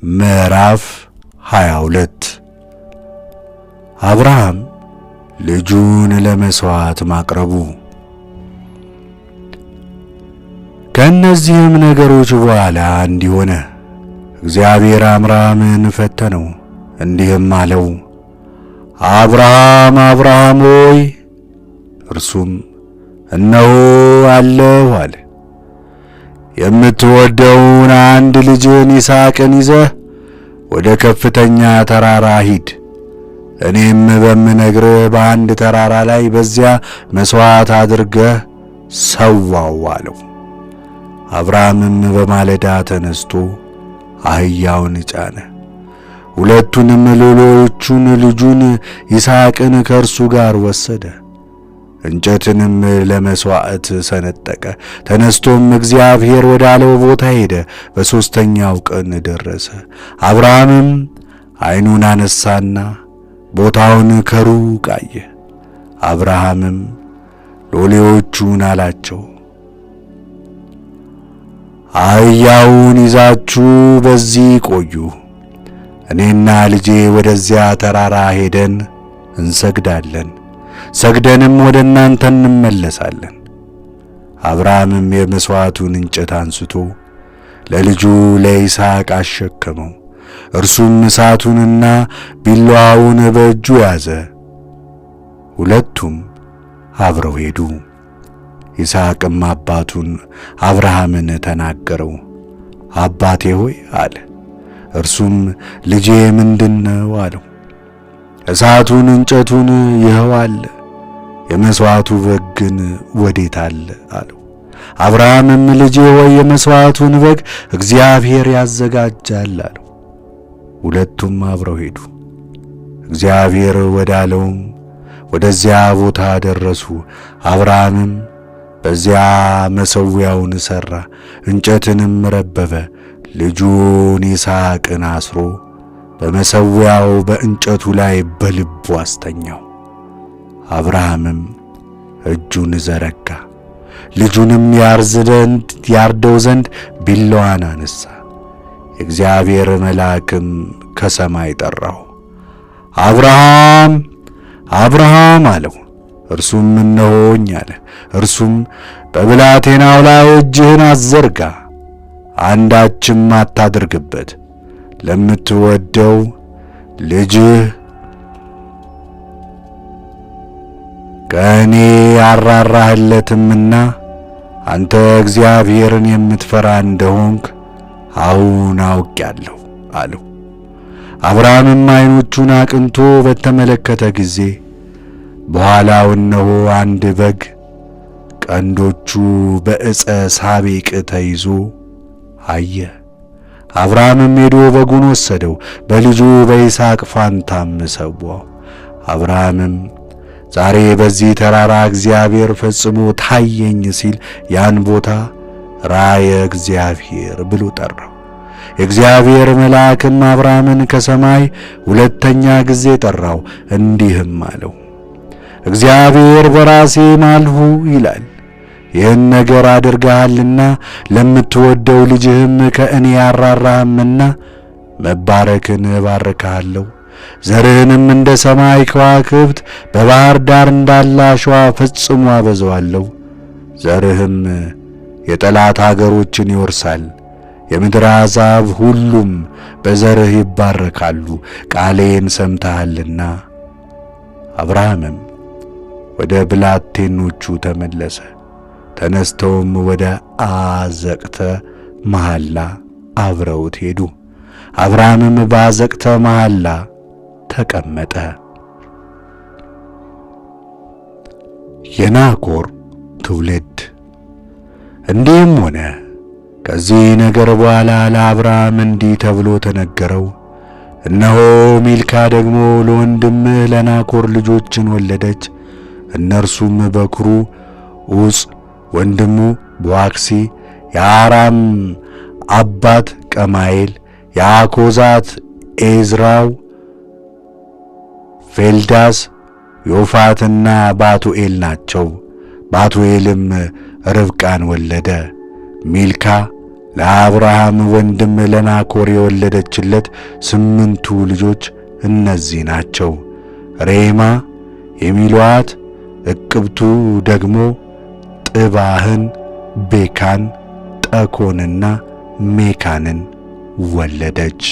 ምዕራፍ 22 አብርሃም ልጁን ለመስዋዕት ማቅረቡ። ከእነዚህም ነገሮች በኋላ እንዲህ ሆነ። እግዚአብሔር አብርሃምን ፈተነው፣ እንዲህም አለው፣ አብርሃም አብርሃም ሆይ። እርሱም እነሆ አለሁ አለ። የምትወደውን አንድ ልጅን ይስሐቅን ይዘህ ወደ ከፍተኛ ተራራ ሂድ፣ እኔም በምነግርህ በአንድ ተራራ ላይ በዚያ መሥዋዕት አድርገህ ሰዋው አለው። አብርሃምም በማለዳ ተነስቶ አህያውን ጫነ፣ ሁለቱንም ሎሎዎቹን ልጁን ይስሐቅን ከእርሱ ጋር ወሰደ፣ እንጨትንም ለመሥዋዕት ሰነጠቀ። ተነስቶም እግዚአብሔር ወዳለው ቦታ ሄደ። በሦስተኛው ቀን ደረሰ። አብርሃምም ዓይኑን አነሳና ቦታውን ከሩቅ አየ። አብርሃምም ሎሌዎቹን አላቸው፣ አህያውን ይዛችሁ በዚህ ቆዩ፣ እኔና ልጄ ወደዚያ ተራራ ሄደን እንሰግዳለን፣ ሰግደንም ወደ እናንተ እንመለሳለን። አብርሃምም የመሥዋዕቱን እንጨት አንስቶ ለልጁ ለይስሐቅ አሸከመው። እርሱም እሳቱንና ቢላዋውን በእጁ ያዘ። ሁለቱም አብረው ሄዱ። ይስሐቅም አባቱን አብርሃምን ተናገረው። አባቴ ሆይ አለ። እርሱም ልጄ ምንድነው አለው። እሳቱን እንጨቱን ይኸው አለ፣ የመሥዋዕቱ በግ ግን ወዴት አለ አለው። አብርሃምም ልጄ ሆይ የመሥዋዕቱን በግ እግዚአብሔር ያዘጋጃል አለው። ሁለቱም አብረው ሄዱ። እግዚአብሔር ወዳለውም ወደዚያ ቦታ ደረሱ። አብርሃምም በዚያ መሠዊያውን ሠራ፣ እንጨትንም ረበበ፣ ልጁን ይስሐቅን አስሮ በመሠዊያው በእንጨቱ ላይ በልቡ አስተኛው። አብርሃምም እጁን ዘረጋ፣ ልጁንም ያርደው ዘንድ ቢላዋን አነሣ። የእግዚአብሔር መልአክም ከሰማይ ጠራው፣ አብርሃም አብርሃም አለው። እርሱም እነሆኝ አለ። እርሱም በብላቴናው ላይ እጅህን አትዘርጋ፣ አንዳችም አታድርግበት፣ ለምትወደው ልጅህ ከእኔ ያራራህለትምና አንተ እግዚአብሔርን የምትፈራ እንደሆንክ አሁን አውቄአለሁ አለው። አብርሃምም ዓይኖቹን አቅንቶ በተመለከተ ጊዜ በኋላው እነሆ አንድ በግ ቀንዶቹ በዕፀ ሳቤቅ ተይዞ አየ። አብርሃምም ሄዶ በጉን ወሰደው፣ በልጁ በይስሐቅ ፋንታም ሰዋው። አብርሃምም ዛሬ በዚህ ተራራ እግዚአብሔር ፈጽሞ ታየኝ ሲል ያን ቦታ ራእየ እግዚአብሔር ብሎ ጠራው። የእግዚአብሔር መልአክም አብርሃምን ከሰማይ ሁለተኛ ጊዜ ጠራው፣ እንዲህም አለው፣ እግዚአብሔር በራሴ ማልሁ ይላል፣ ይህን ነገር አድርገሃልና ለምትወደው ልጅህም ከእኔ ያራራህምና መባረክን እባርክሃለሁ፣ ዘርህንም እንደ ሰማይ ከዋክብት በባሕር ዳር እንዳለ አሸዋ ፈጽሞ አበዛዋለሁ። ዘርህም የጠላት አገሮችን ይወርሳል፣ የምድር አሕዛብ ሁሉም በዘርህ ይባረካሉ፣ ቃሌን ሰምተሃልና። አብርሃምም ወደ ብላቴኖቹ ተመለሰ። ተነስተውም ወደ አዘቅተ መሐላ አብረውት ሄዱ። አብርሃምም በአዘቅተ መሐላ ተቀመጠ። የናኮር ትውልድ። እንዲህም ሆነ ከዚህ ነገር በኋላ ለአብርሃም እንዲህ ተብሎ ተነገረው፣ እነሆ ሚልካ ደግሞ ለወንድምህ ለናኮር ልጆችን ወለደች። እነርሱም በኵሩ ዑፅ፣ ወንድሙ ቦአክሲ፣ የአራም አባት ቀማኤል፣ የአኮዛት ኤዝራው፣ ፌልዳስ፣ ዮፋትና ባቱኤል ናቸው። ባቱኤልም ርብቃን ወለደ። ሚልካ ለአብርሃም ወንድም ለናኮር የወለደችለት 8ቱ ልጆች እነዚህ ናቸው። ሬማ የሚሉአት እቅብቱ ደግሞ ጥባህን፣ ቤካን፣ ጠኮንና ሜካንን ወለደች።